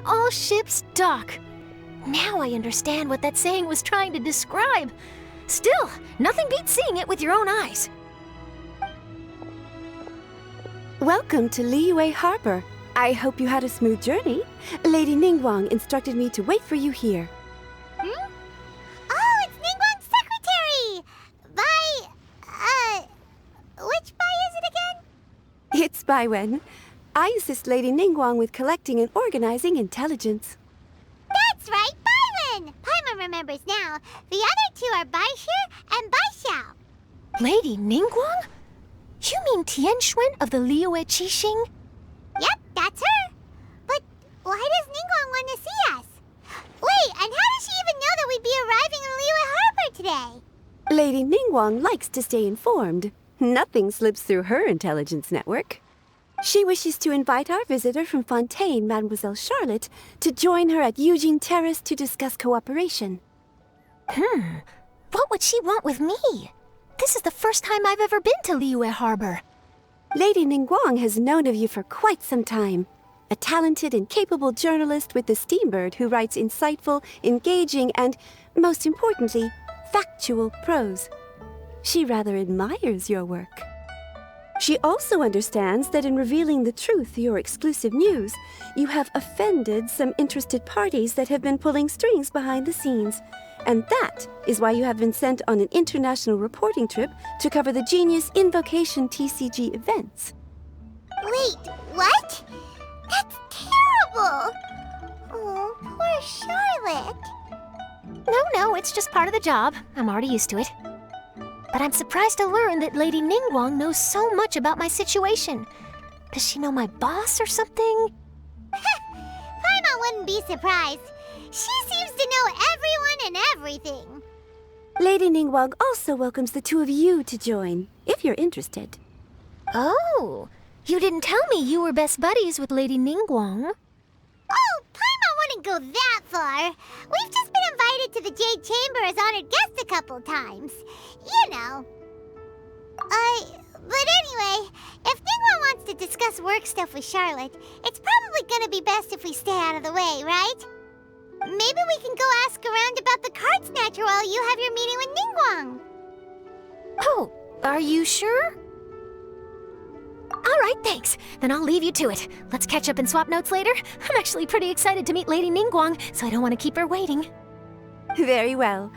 all ships dock. Now I understand what that saying was trying to describe. Still, nothing beats seeing it with your own eyes. Welcome to Liyue Harbor. I hope you had a smooth journey. Lady Ningguang instructed me to wait for you here. Hmm? Oh, it's Ningguang's secretary! Which Bai is it again? It's Baiwen. I assist Lady Ningguang with collecting and organizing intelligence. That's right, Baiwen! Paimon remembers now. The other two are Baishir and Baishao. Lady Ningguang? You mean Tianxuan of the Liyue Qixing? Yep, that's her. But why does Ningguang want to see us? Wait, and how does she even know that we'd be arriving in Liyue Harbor today? Lady Ningguang likes to stay informed. Nothing slips through her intelligence network. She wishes to invite our visitor from Fontaine, Mademoiselle Charlotte, to join her at Eugene Terrace to discuss cooperation. What would she want with me? This is the first time I've ever been to Liyue Harbor. Lady Ningguang has known of you for quite some time. A talented and capable journalist with the Steambird who writes insightful, engaging, and, most importantly, factual prose. She rather admires your work. She also understands that in revealing the truth, your exclusive news, you have offended some interested parties that have been pulling strings behind the scenes. And that is why you have been sent on an international reporting trip to cover the Genius Invocation TCG events. Wait, what? That's terrible! Oh, poor Charlotte. No, it's just part of the job. I'm already used to it. But I'm surprised to learn that Lady Ningguang knows so much about my situation. Does she know my boss or something? Paimon wouldn't be surprised. She seems to know everyone and everything. Lady Ningguang also welcomes the two of you to join, if you're interested. Oh, you didn't tell me you were best buddies with Lady Ningguang. Oh, Paimon wouldn't go that far. We've just been invited to the Jade Chamber as honored guests a couple times. You know. But anyway, if Ningguang wants to discuss work stuff with Charlotte, it's probably gonna be best if we stay out of the way, right? Maybe we can go ask around about the card snatcher while you have your meeting with Ningguang. Oh, are you sure? All right, thanks. Then I'll leave you to it. Let's catch up and swap notes later. I'm actually pretty excited to meet Lady Ningguang, so I don't want to keep her waiting. Very well.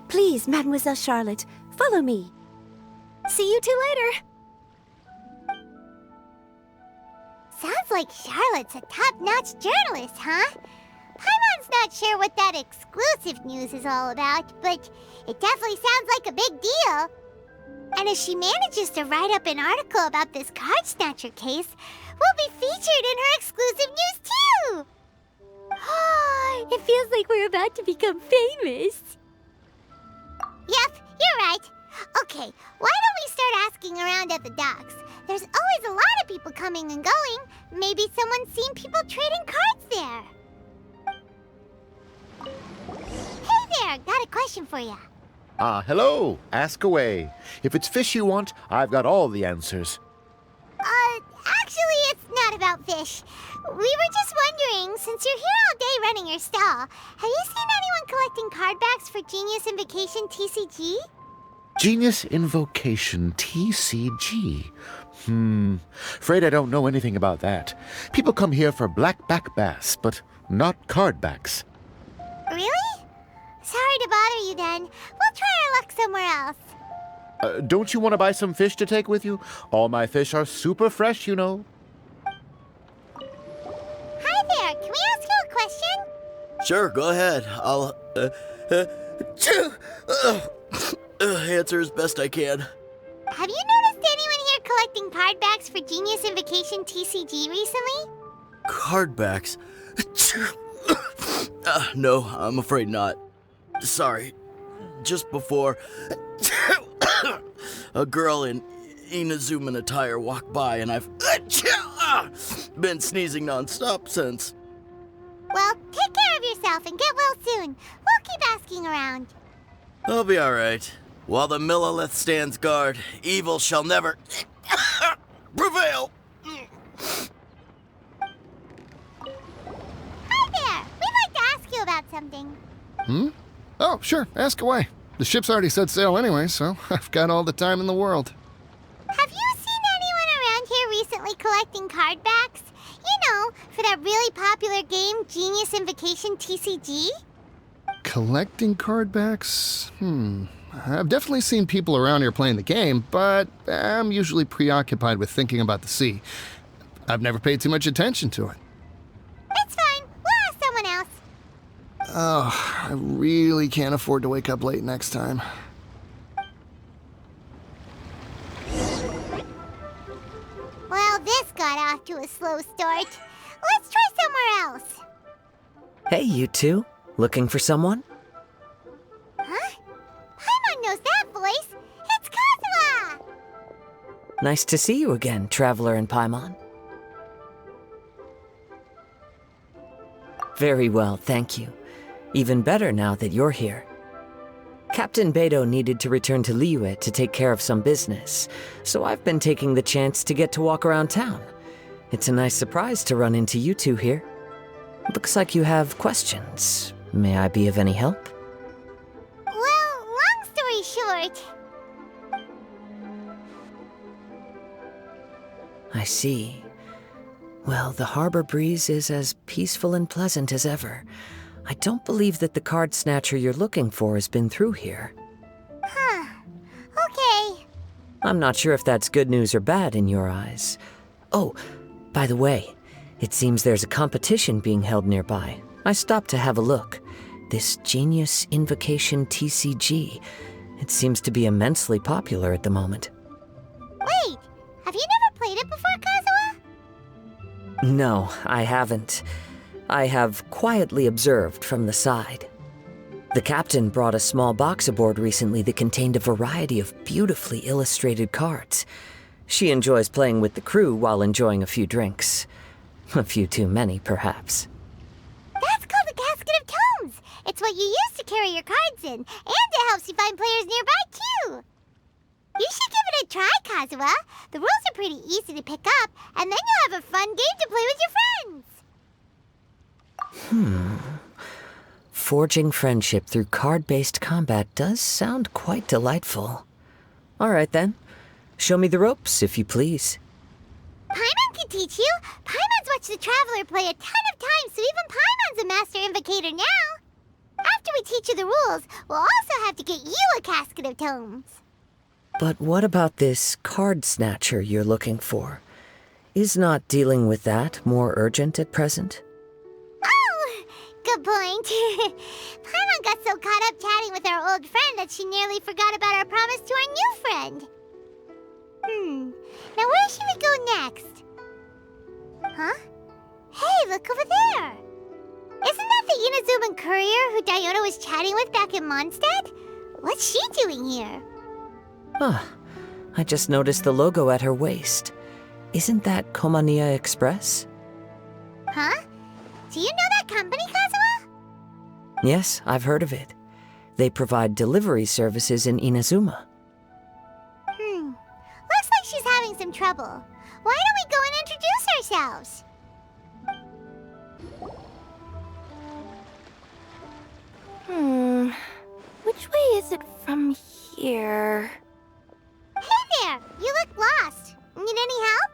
Please, Mademoiselle Charlotte, follow me. See you two later. Sounds like Charlotte's a top-notch journalist, huh? Paimon's not sure what that exclusive news is all about, but it definitely sounds like a big deal. And if she manages to write up an article about this card snatcher case, we'll be featured in her exclusive news too! It feels like we're about to become famous. Yep, you're right. Okay, why don't we start asking around at the docks? There's always a lot of people coming and going. Maybe someone's seen people trading cards there. Hey there, got a question for you. Hello. Ask away. If it's fish you want, I've got all the answers. Actually, it's not about fish. We were just wondering, since you're here all day running your stall, have you seen anyone collecting card backs for Genius Invocation TCG? Genius Invocation TCG. Afraid I don't know anything about that. People come here for blackback bass, but not card backs. Really? Sorry to bother you then. We'll try our luck somewhere else. Don't you want to buy some fish to take with you? All my fish are super fresh, you know. Hi there, can we ask you a question? Sure, go ahead. I'll, answer as best I can. Have you noticed anyone here collecting card backs for Genius Invocation TCG recently? Card backs? No, I'm afraid not. Sorry. Just before, a girl in Inazuman attire walked by and I've been sneezing nonstop since. Well, take care of yourself and get well soon. We'll keep asking around. I'll be alright. While the Millilith stands guard, evil shall never prevail. Hi about something. Oh, sure, ask away. The ship's already set sail anyway, so I've got all the time in the world. Have you seen anyone around here recently collecting card backs? You know, for that really popular game, Genius Invocation TCG? Collecting card backs? I've definitely seen people around here playing the game, but I'm usually preoccupied with thinking about the sea. I've never paid too much attention to it. It's fine. We'll ask someone else. Oh, I really can't afford to wake up late next time. Well, this got off to a slow start. Let's try somewhere else. Hey, you two. Looking for someone? Huh? Paimon knows that voice. It's Kazuha! Nice to see you again, Traveler and Paimon. Very well, thank you. Even better now that you're here. Captain Beidou needed to return to Liyue to take care of some business, so I've been taking the chance to get to walk around town. It's a nice surprise to run into you two here. Looks like you have questions. May I be of any help? Well, long story short... I see. Well, the harbor breeze is as peaceful and pleasant as ever. I don't believe that the card snatcher you're looking for has been through here. Huh. Okay. I'm not sure if that's good news or bad in your eyes. Oh, by the way, it seems there's a competition being held nearby. I stopped to have a look. This Genius Invocation TCG. It seems to be immensely popular at the moment. Wait, have you never played it before, Kazuha? No, I haven't. I have quietly observed from the side. The captain brought a small box aboard recently that contained a variety of beautifully illustrated cards. She enjoys playing with the crew while enjoying a few drinks. A few too many, perhaps. That's called the Casket of Tomes. It's what you use to carry your cards in, and it helps you find players nearby, too. You should give it a try, Kazuha. The rules are pretty easy to pick up, and then you'll have a fun game to play with your friends. Forging friendship through card-based combat does sound quite delightful. All right, then. Show me the ropes, if you please. Paimon can teach you. Paimon's watched the Traveler play a ton of times, so even Paimon's a master invocator now. After we teach you the rules, we'll also have to get you a Casket of Tomes. But what about this card snatcher you're looking for? Is not dealing with that more urgent at present? Oh, good point. Paimon got so caught up chatting with our old friend that she nearly forgot about our promise to our new friend. Now where should we go next? Huh? Hey, look over there! Isn't that the Inazuman courier who Diona was chatting with back in Mondstadt? What's she doing here? I just noticed the logo at her waist. Isn't that Komaniya Express? Huh? Do you know that company, Kazuha? Yes, I've heard of it. They provide delivery services in Inazuma. Looks like she's having some trouble. Why don't we go and introduce ourselves? Which way is it from here? Hey there! You look lost. Need any help?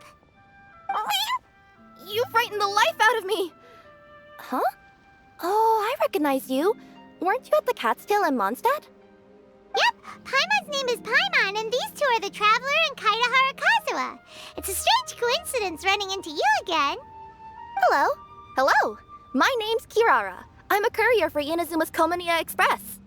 You frightened the life out of me! Huh? Oh, I recognize you. Weren't you at the Cat's Tail in Mondstadt? Yep, Paimon's name is Paimon, and these two are the Traveler and Kaitahara Kazuha. It's a strange coincidence running into you again. Hello. Hello. My name's Kirara. I'm a courier for Inazuma's Komaniya Express.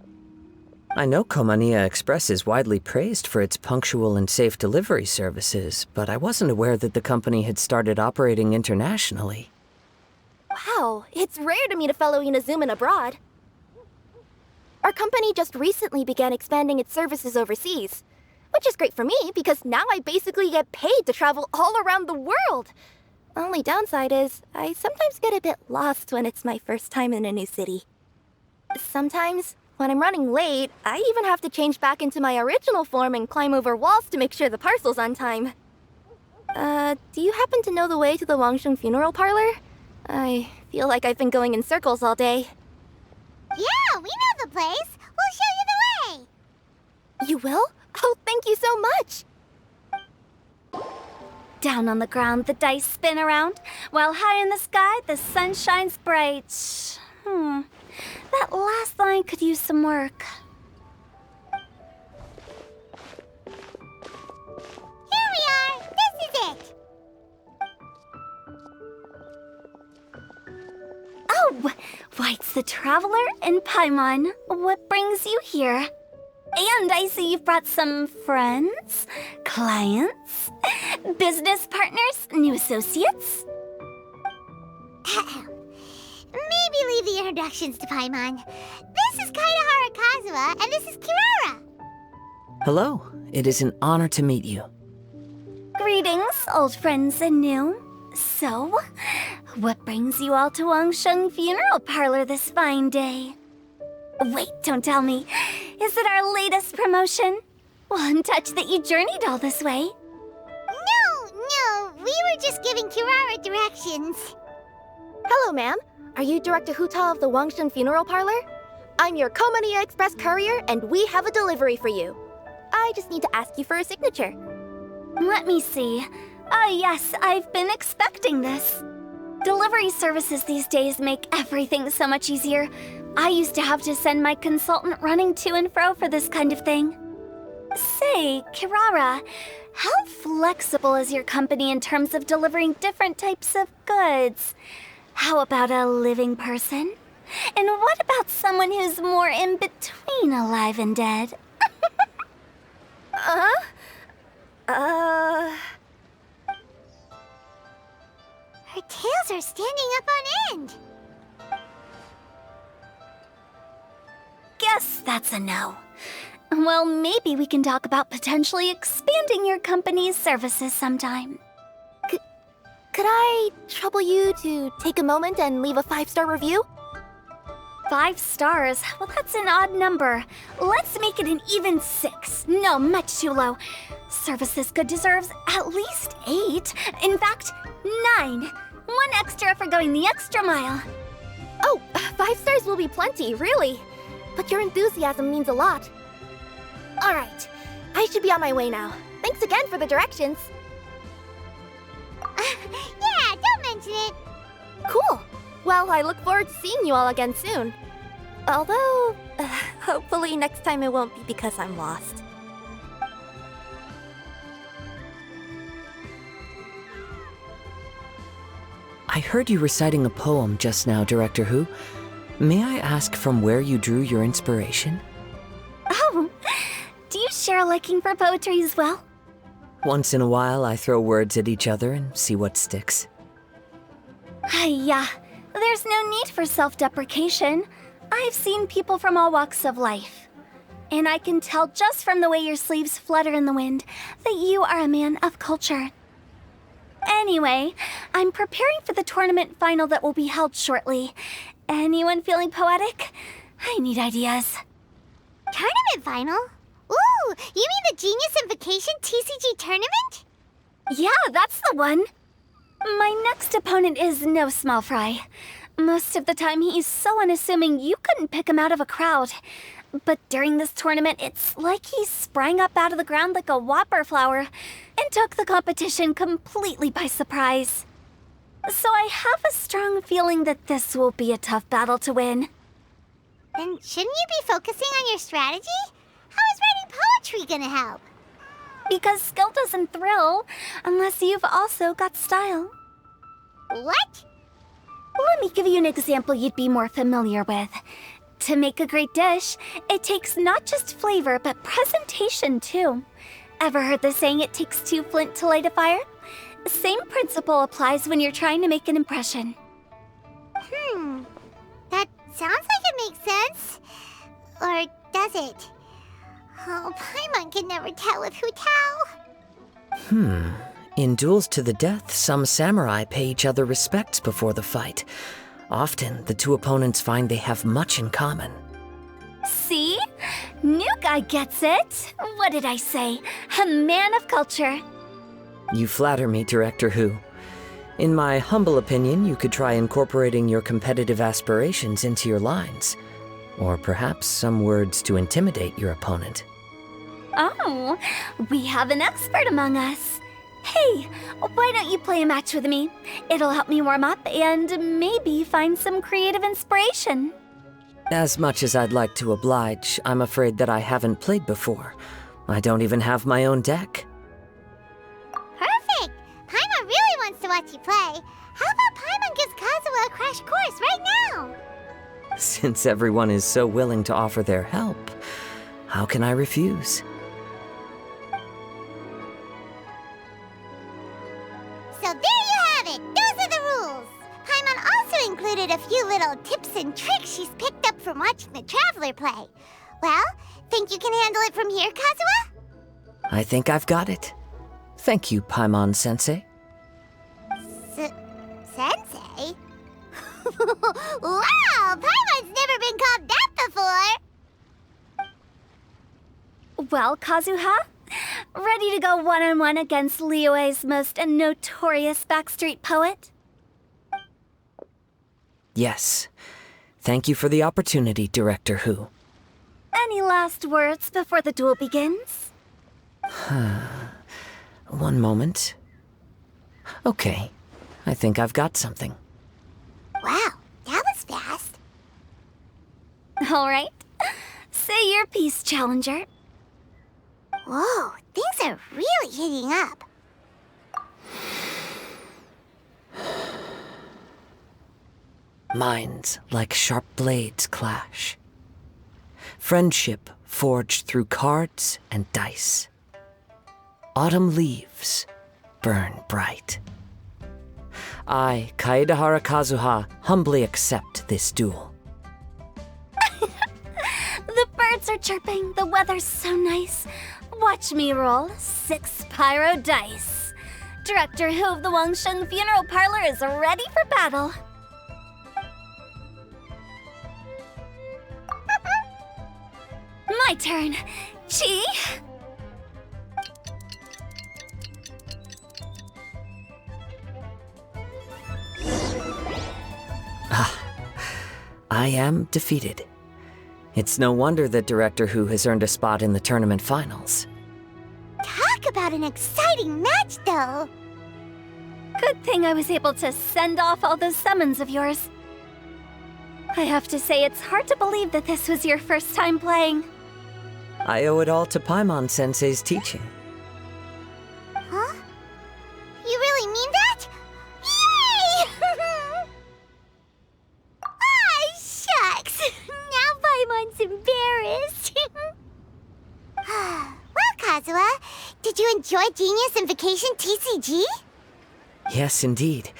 I know Komaniya Express is widely praised for its punctual and safe delivery services, but I wasn't aware that the company had started operating internationally. Wow, it's rare to meet a fellow Inazuman abroad. Our company just recently began expanding its services overseas, which is great for me because now I basically get paid to travel all around the world. Only downside is I sometimes get a bit lost when it's my first time in a new city. Sometimes, when I'm running late, I even have to change back into my original form and climb over walls to make sure the parcel's on time. Do you happen to know the way to the Wangsheng funeral parlor? I feel like I've been going in circles all day. Yeah, we know the place. We'll show you the way. You will? Oh, thank you so much! Down on the ground, the dice spin around, while high in the sky, the sun shines bright. That last line could use some work. Here we are. This is it. Oh, why, it's the Traveler and Paimon. What brings you here? And I see you've brought some friends, clients, business partners, new associates. Maybe leave the introductions to Paimon. This is Kaedahara Kazuha, and this is Kirara. Hello. It is an honor to meet you. Greetings, old friends and new. So, what brings you all to Wangsheng Funeral Parlor this fine day? Wait, don't tell me. Is it our latest promotion? Well, I'm touched that you journeyed all this way. No, we were just giving Kirara directions. Hello, ma'am. Are you Director Huta of the Wangsheng Funeral Parlor? I'm your Komania Express courier, and we have a delivery for you. I just need to ask you for a signature. Let me see. Yes, I've been expecting this. Delivery services these days make everything so much easier. I used to have to send my consultant running to and fro for this kind of thing. Say, Kirara, how flexible is your company in terms of delivering different types of goods? How about a living person? And what about someone who's more in between alive and dead? Her tails are standing up on end. Guess that's a no. Well, maybe we can talk about potentially expanding your company's services sometime. Could I trouble you to take a moment and leave a 5-star review? 5 stars? Well, that's an odd number. Let's make it an even 6. No, much too low. Service this good deserves at least 8. In fact, 9. 1 extra for going the extra mile. Oh, 5 stars will be plenty, really. But your enthusiasm means a lot. All right, I should be on my way now. Thanks again for the directions. Yeah, don't mention it. Cool. Well, I look forward to seeing you all again soon. Although, hopefully next time it won't be because I'm lost. I heard you reciting a poem just now, Director Hu. May I ask from where you drew your inspiration? Oh, do you share a liking for poetry as well? Once in a while, I throw words at each other and see what sticks. Yeah, there's no need for self-deprecation. I've seen people from all walks of life. And I can tell just from the way your sleeves flutter in the wind that you are a man of culture. Anyway, I'm preparing for the tournament final that will be held shortly. Anyone feeling poetic? I need ideas. Tournament final? Ooh, you mean the Genius Invocation TCG tournament? Yeah, that's the one. My next opponent is no small fry. Most of the time he's so unassuming you couldn't pick him out of a crowd. But during this tournament, it's like he sprang up out of the ground like a whopper flower and took the competition completely by surprise. So I have a strong feeling that this will be a tough battle to win. Then shouldn't you be focusing on your strategy? How is writing poetry gonna help? Because skill doesn't thrill unless you've also got style. What? Let me give you an example you'd be more familiar with. To make a great dish, it takes not just flavor, but presentation too. Ever heard the saying, it takes 2 flint to light a fire? Same principle applies when you're trying to make an impression. That sounds like it makes sense. Or does it? Oh, Paimon can never tell with Hutao. In duels to the death, some samurai pay each other respects before the fight. Often, the 2 opponents find they have much in common. See? New guy gets it. What did I say? A man of culture. You flatter me, Director Hu. In my humble opinion, you could try incorporating your competitive aspirations into your lines. Or perhaps some words to intimidate your opponent. Oh, we have an expert among us. Hey, why don't you play a match with me? It'll help me warm up and maybe find some creative inspiration. As much as I'd like to oblige, I'm afraid that I haven't played before. I don't even have my own deck. Perfect! Paimon really wants to watch you play. How about Paimon gives Kazuha a crash course right now? Since everyone is so willing to offer their help, how can I refuse? So there you have it! Those are the rules! Paimon also included a few little tips and tricks she's picked up from watching the Traveler play. Well, think you can handle it from here, Kazuha? I think I've got it. Thank you, Paimon-sensei. Sensei? Wow! Paimon's never been called that before! Well, Kazuha, ready to go one-on-one against Liyue's most notorious backstreet poet? Yes. Thank you for the opportunity, Director Hu. Any last words before the duel begins? One moment. Okay. I think I've got something. Wow, that was fast. All right. Say your piece, Challenger. Whoa, things are really heating up. Minds like sharp blades clash. Friendship forged through cards and dice. Autumn leaves burn bright. I, Kaedehara Kazuha, humbly accept this duel. The birds are chirping, the weather's so nice. Watch me roll 6 pyro dice. Director Hu of the Wangshen Funeral Parlor is ready for battle. My turn. Chi? I am defeated. It's no wonder that Director Hu has earned a spot in the tournament finals. Talk about an exciting match, though. Good thing I was able to send off all those summons of yours. I have to say, it's hard to believe that this was your first time playing. I owe it all to Paimon-sensei's teaching. Huh? You really mean that? Yay! Ah, shucks! Now Paimon's embarrassed. Well, Kazuha, did you enjoy Genius Invocation TCG? Yes, indeed.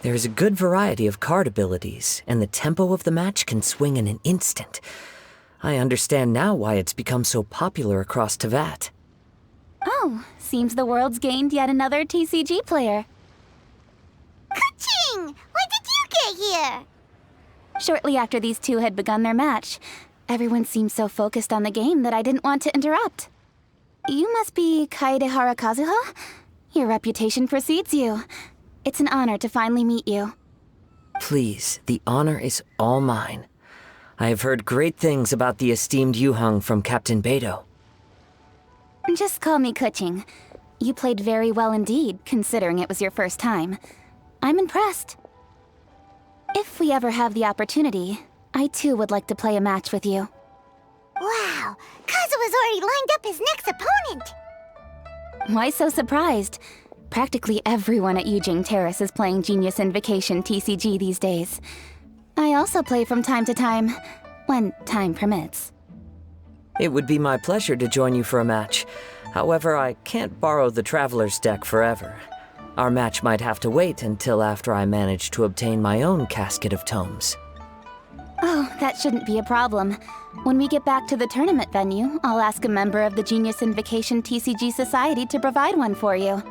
There is a good variety of card abilities, and the tempo of the match can swing in an instant. I understand now why it's become so popular across Teyvat. Oh, seems the world's gained yet another TCG player. Ka-ching! When did you get here? Shortly after these two had begun their match, everyone seemed so focused on the game that I didn't want to interrupt. You must be Kaedehara Kazuha? Your reputation precedes you. It's an honor to finally meet you. Please, the honor is all mine. I have heard great things about the esteemed Yuheng from Captain Beidou. Just call me Kuching. You played very well indeed, considering it was your first time. I'm impressed. If we ever have the opportunity, I too would like to play a match with you. Wow, Kazuha's already lined up his next opponent. Why so surprised? Practically everyone at Yujing Terrace is playing Genius Invocation TCG these days. I also play from time to time, when time permits. It would be my pleasure to join you for a match. However, I can't borrow the Traveler's deck forever. Our match might have to wait until after I manage to obtain my own casket of tomes. Oh, that shouldn't be a problem. When we get back to the tournament venue, I'll ask a member of the Genius Invocation TCG Society to provide one for you.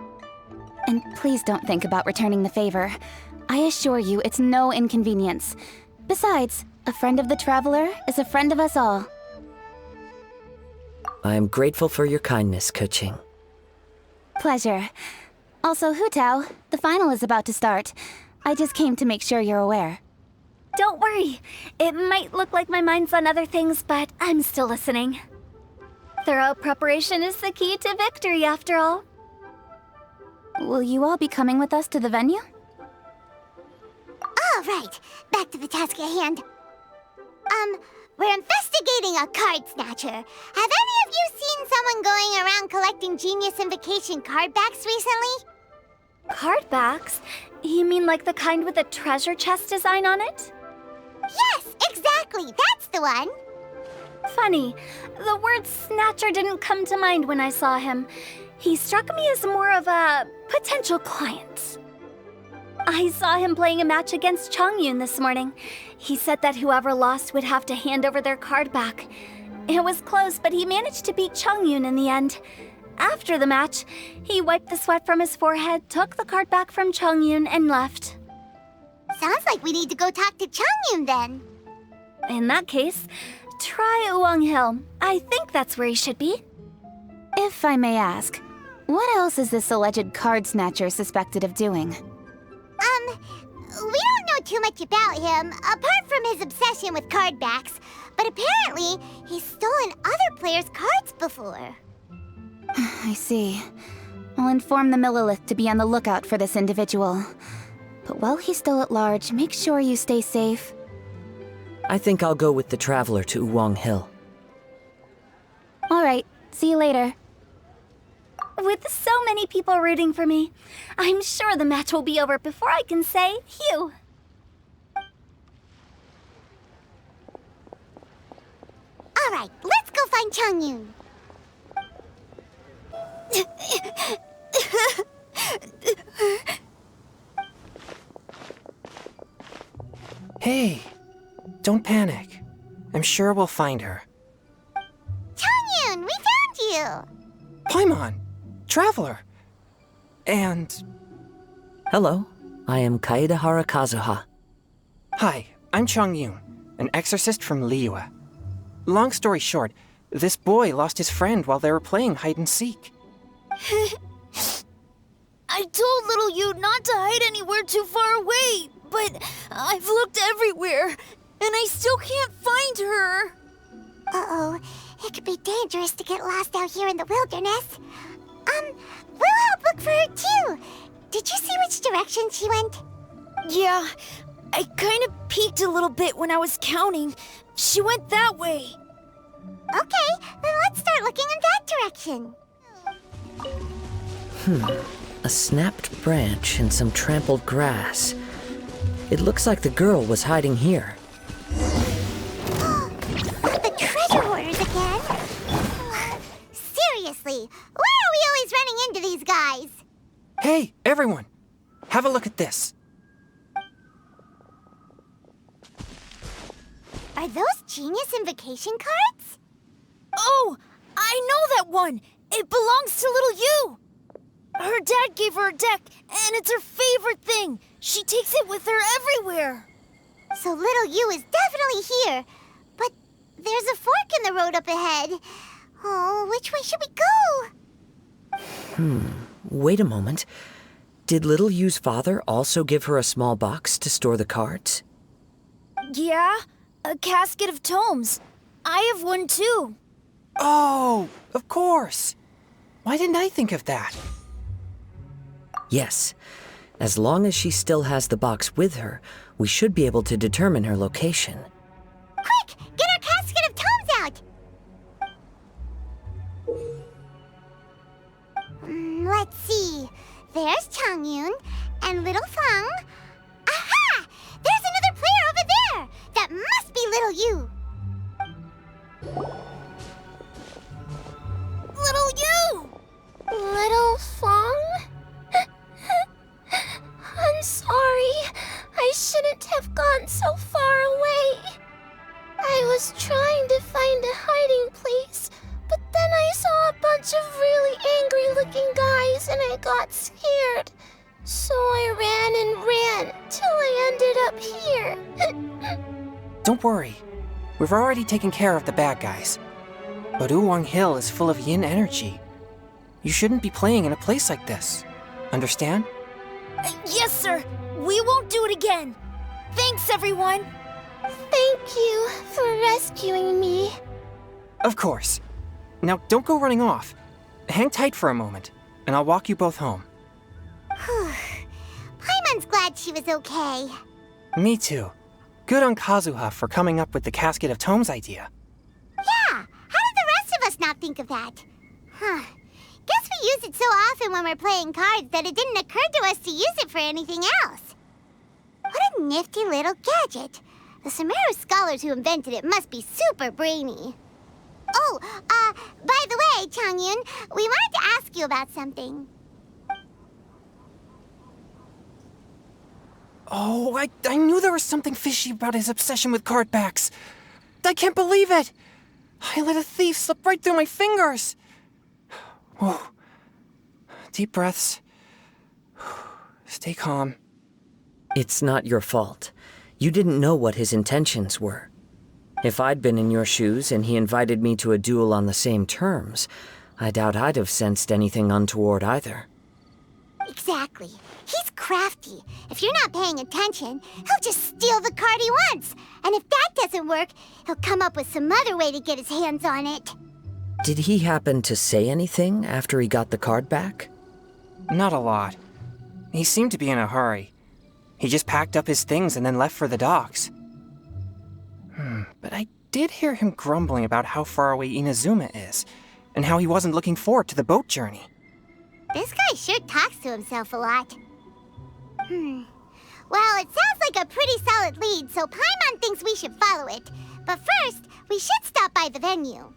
And please don't think about returning the favor. I assure you it's no inconvenience. Besides, a friend of the Traveler is a friend of us all. I am grateful for your kindness, Kuching. Pleasure. Also, Hu Tao, the final is about to start. I just came to make sure you're aware. Don't worry. It might look like my mind's on other things, but I'm still listening. Thorough preparation is the key to victory, after all. Will you all be coming with us to the venue? All right, back to the task at hand. We're investigating a card snatcher. Have any of you seen someone going around collecting Genius Invocation card backs recently? Card backs? You mean like the kind with a treasure chest design on it? Yes, exactly, that's the one. Funny, the word snatcher didn't come to mind when I saw him. He struck me as more of a potential client. I saw him playing a match against Chongyun this morning. He said that whoever lost would have to hand over their card back. It was close, but he managed to beat Chongyun in the end. After the match, he wiped the sweat from his forehead, took the card back from Chongyun, and left. Sounds like we need to go talk to Chongyun then. In that case, try Uwang Hill. I think that's where he should be. If I may ask, what else is this alleged card snatcher suspected of doing? We don't know too much about him, apart from his obsession with card backs, but apparently he's stolen other players' cards before. I see. I'll inform the Millilith to be on the lookout for this individual. But while he's still at large, make sure you stay safe. I think I'll go with the Traveler to Uwang Hill. All right, see you later. With so many people rooting for me, I'm sure the match will be over before I can say phew. All right, let's go find Chongyun. Hey, don't panic. I'm sure we'll find her. Chongyun, we found you! Paimon! Traveler! And... Hello, I am Kaedahara Kazuha. Hi, I'm Chongyun, an exorcist from Liyue. Long story short, this boy lost his friend while they were playing hide-and-seek. I told little you not to hide anywhere too far away, but I've looked everywhere, and I still can't find her. Uh-oh, it could be dangerous to get lost out here in the wilderness. We'll help look for her too. Did you see which direction she went? Yeah, I kind of peeked a little bit when I was counting. She went that way. Okay, then let's start looking in that direction. A snapped branch and some trampled grass. It looks like the girl was hiding here. The treasure hoarders again? Seriously, why are we always running into these guys? Hey, everyone! Have a look at this. Are those Genius Invocation cards? Oh, I know that one. It belongs to little you. Her dad gave her a deck, and it's her favorite thing. She takes it with her everywhere. So little you is definitely here. But there's a fork in the road up ahead. Oh, which way should we go? Wait a moment. Did Little Yu's father also give her a small box to store the cards? Yeah, a casket of tomes. I have one too. Oh, of course! Why didn't I think of that? Yes. As long as she still has the box with her, we should be able to determine her location. Quick, get our casket of tomes out! Let's see. There's Chongyun and little Fang. Aha! There's another player over there! That must be little you! Little you! Little Fang? I'm sorry. I shouldn't have gone so far away. I was trying to find a hiding place, but then I saw a bunch of really angry-looking guys and I got scared. So I ran till I ended up here. Don't worry. We've already taken care of the bad guys. But Uwang Hill is full of yin energy. You shouldn't be playing in a place like this. Understand? Yes, sir. We won't do it again. Thanks, everyone. rescuing me. Of course. Now, don't go running off. Hang tight for a moment, and I'll walk you both home. Paimon's glad she was okay. Me too. Good on Kazuha for coming up with the Casket of Tomes idea. Yeah, how did the rest of us not think of that? Huh. Guess we use it so often when we're playing cards that it didn't occur to us to use it for anything else. What a nifty little gadget. The Sumeru scholars who invented it must be super brainy. Oh, by the way, Changyun, we wanted to ask you about something. Oh, I knew there was something fishy about his obsession with card backs. I can't believe it! I let a thief slip right through my fingers! Whoa. Deep breaths. Stay calm. It's not your fault. You didn't know what his intentions were. If I'd been in your shoes and he invited me to a duel on the same terms, I doubt I'd have sensed anything untoward either. Exactly. He's crafty. If you're not paying attention, he'll just steal the card he wants. And if that doesn't work, he'll come up with some other way to get his hands on it. Did he happen to say anything after he got the card back? Not a lot. He seemed to be in a hurry. He just packed up his things and then left for the docks. But I did hear him grumbling about how far away Inazuma is, and how he wasn't looking forward to the boat journey. This guy sure talks to himself a lot. Well, it sounds like a pretty solid lead, so Paimon thinks we should follow it. But first, we should stop by the venue.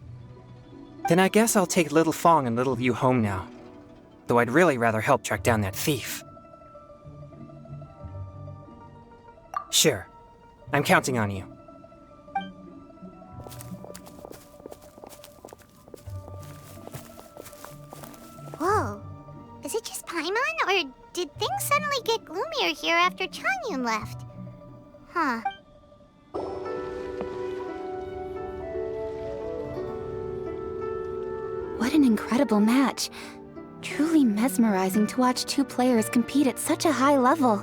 Then I guess I'll take Little Fong and Little Yu home now. Though I'd really rather help track down that thief. Sure. I'm counting on you. Whoa. Is it just Paimon, or did things suddenly get gloomier here after Changyun left? Huh. What an incredible match. Truly mesmerizing to watch two players compete at such a high level.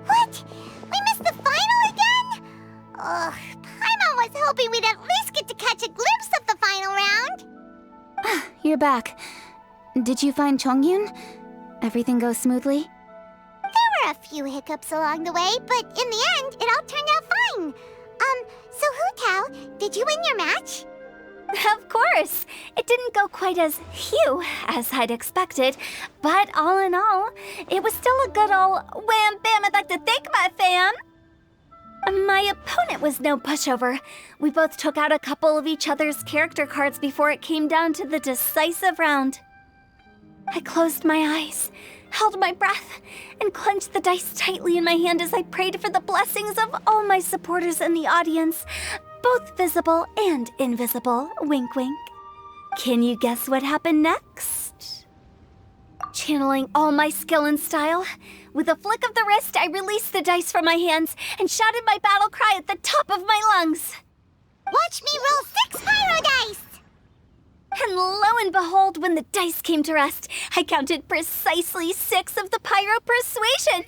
What? We missed the final again? Ugh, Paimon was hoping we'd at least get to catch a glimpse of the final round. You're back. Did you find Chongyun? Everything go smoothly? There were a few hiccups along the way, but in the end, it all turned out fine. So Hu Tao, did you win your match? Of course! It didn't go quite as phew as I'd expected, but all in all, it was still a good ol' wham bam I'd like to thank my fam! My opponent was no pushover. We both took out a couple of each other's character cards before it came down to the decisive round. I closed my eyes, held my breath, and clenched the dice tightly in my hand as I prayed for the blessings of all my supporters in the audience, both visible and invisible, wink wink. Can you guess what happened next? Channeling all my skill and style, with a flick of the wrist, I released the dice from my hands and shouted my battle cry at the top of my lungs. Watch me roll 6 pyro dice! And lo and behold, when the dice came to rest, I counted precisely 6 of the pyro persuasion.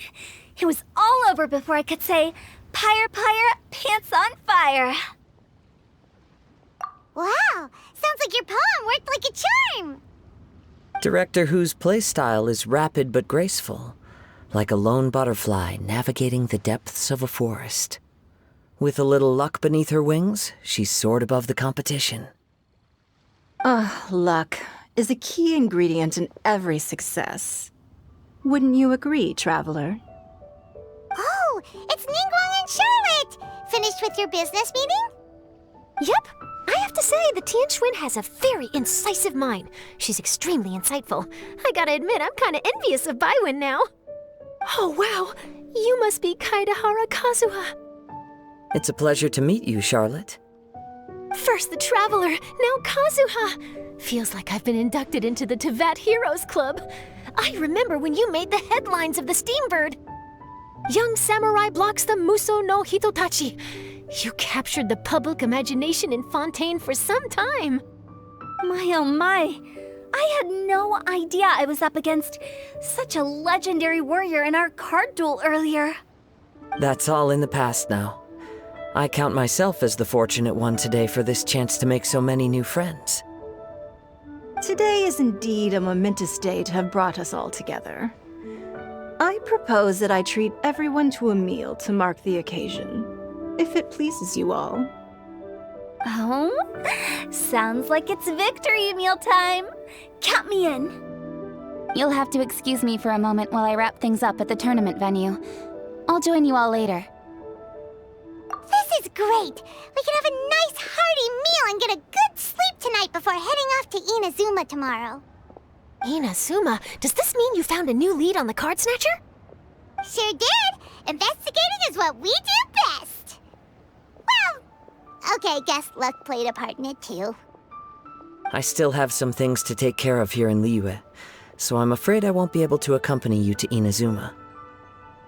It was all over before I could say, pyre, pants on fire. Wow, sounds like your poem worked like a charm. Director Who's playstyle is rapid but graceful, like a lone butterfly navigating the depths of a forest. With a little luck beneath her wings, she soared above the competition. Luck is a key ingredient in every success. Wouldn't you agree, Traveler? Oh, it's Ningguang and Charlotte! Finished with your business meeting? Yep. I have to say, the Tianquan has a very incisive mind. She's extremely insightful. I gotta admit, I'm kinda envious of Baiwen now. Oh, wow. You must be Kaidahara Kazuha. It's a pleasure to meet you, Charlotte. First the Traveler, now Kazuha. Feels like I've been inducted into the Tevat Heroes Club. I remember when you made the headlines of the Steambird. Young samurai blocks the Muso no Hitotachi. You captured the public imagination in Fontaine for some time. My oh my. I had no idea I was up against such a legendary warrior in our card duel earlier. That's all in the past now. I count myself as the fortunate one today for this chance to make so many new friends. Today is indeed a momentous day to have brought us all together. I propose that I treat everyone to a meal to mark the occasion, if it pleases you all. Oh, sounds like it's victory meal time. Count me in. You'll have to excuse me for a moment while I wrap things up at the tournament venue. I'll join you all later. This is great! We can have a nice hearty meal and get a good sleep tonight before heading off to Inazuma tomorrow. Inazuma, does this mean you found a new lead on the card snatcher? Sure did! Investigating is what we do best! Well, okay, guess luck played a part in it too. I still have some things to take care of here in Liyue, so I'm afraid I won't be able to accompany you to Inazuma.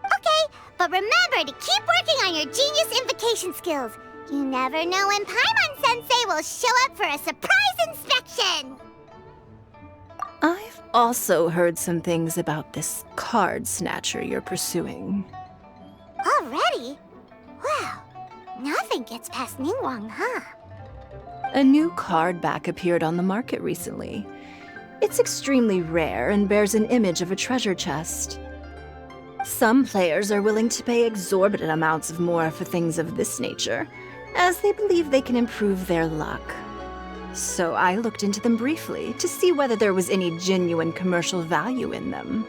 Okay, but remember to keep working on your genius invocation skills. You never know when Paimon-sensei will show up for a surprise inspection! I've also heard some things about this card snatcher you're pursuing. Already? Wow, nothing gets past Ningguang, huh? A new card back appeared on the market recently. It's extremely rare and bears an image of a treasure chest. Some players are willing to pay exorbitant amounts of more for things of this nature, as they believe they can improve their luck. So I looked into them briefly to see whether there was any genuine commercial value in them.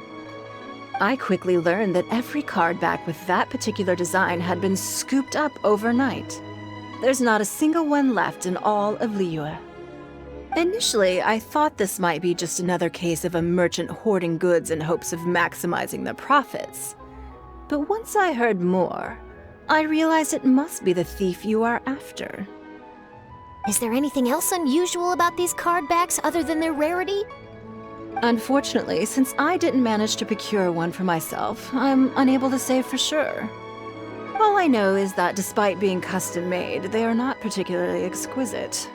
I quickly learned that every card back with that particular design had been scooped up overnight. There's not a single one left in all of Liyue. Initially, I thought this might be just another case of a merchant hoarding goods in hopes of maximizing their profits. But once I heard more, I realized it must be the thief you are after. Is there anything else unusual about these card backs other than their rarity? Unfortunately, since I didn't manage to procure one for myself, I'm unable to say for sure. All I know is that despite being custom-made, they are not particularly exquisite.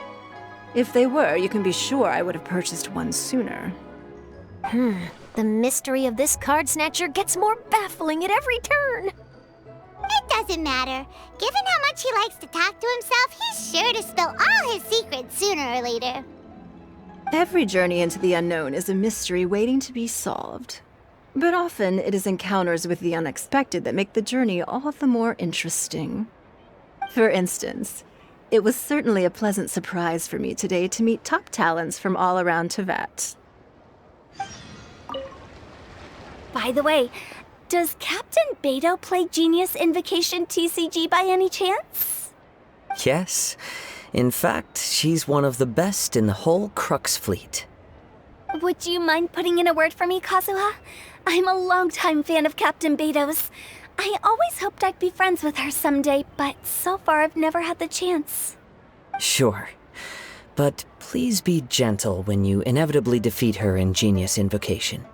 If they were, you can be sure I would have purchased one sooner. The mystery of this card snatcher gets more baffling at every turn. It doesn't matter. Given how much he likes to talk to himself, he's sure to spill all his secrets sooner or later. Every journey into the unknown is a mystery waiting to be solved. But often it is encounters with the unexpected that make the journey all the more interesting. For instance, it was certainly a pleasant surprise for me today to meet top talents from all around Teyvat. By the way, does Captain Beidou play Genius Invocation TCG by any chance? Yes. In fact, she's one of the best in the whole Crux fleet. Would you mind putting in a word for me, Kazuha? I'm a longtime fan of Captain Beidou's. I always hoped I'd be friends with her someday, but so far I've never had the chance. Sure. But please be gentle when you inevitably defeat her in Genius Invocation.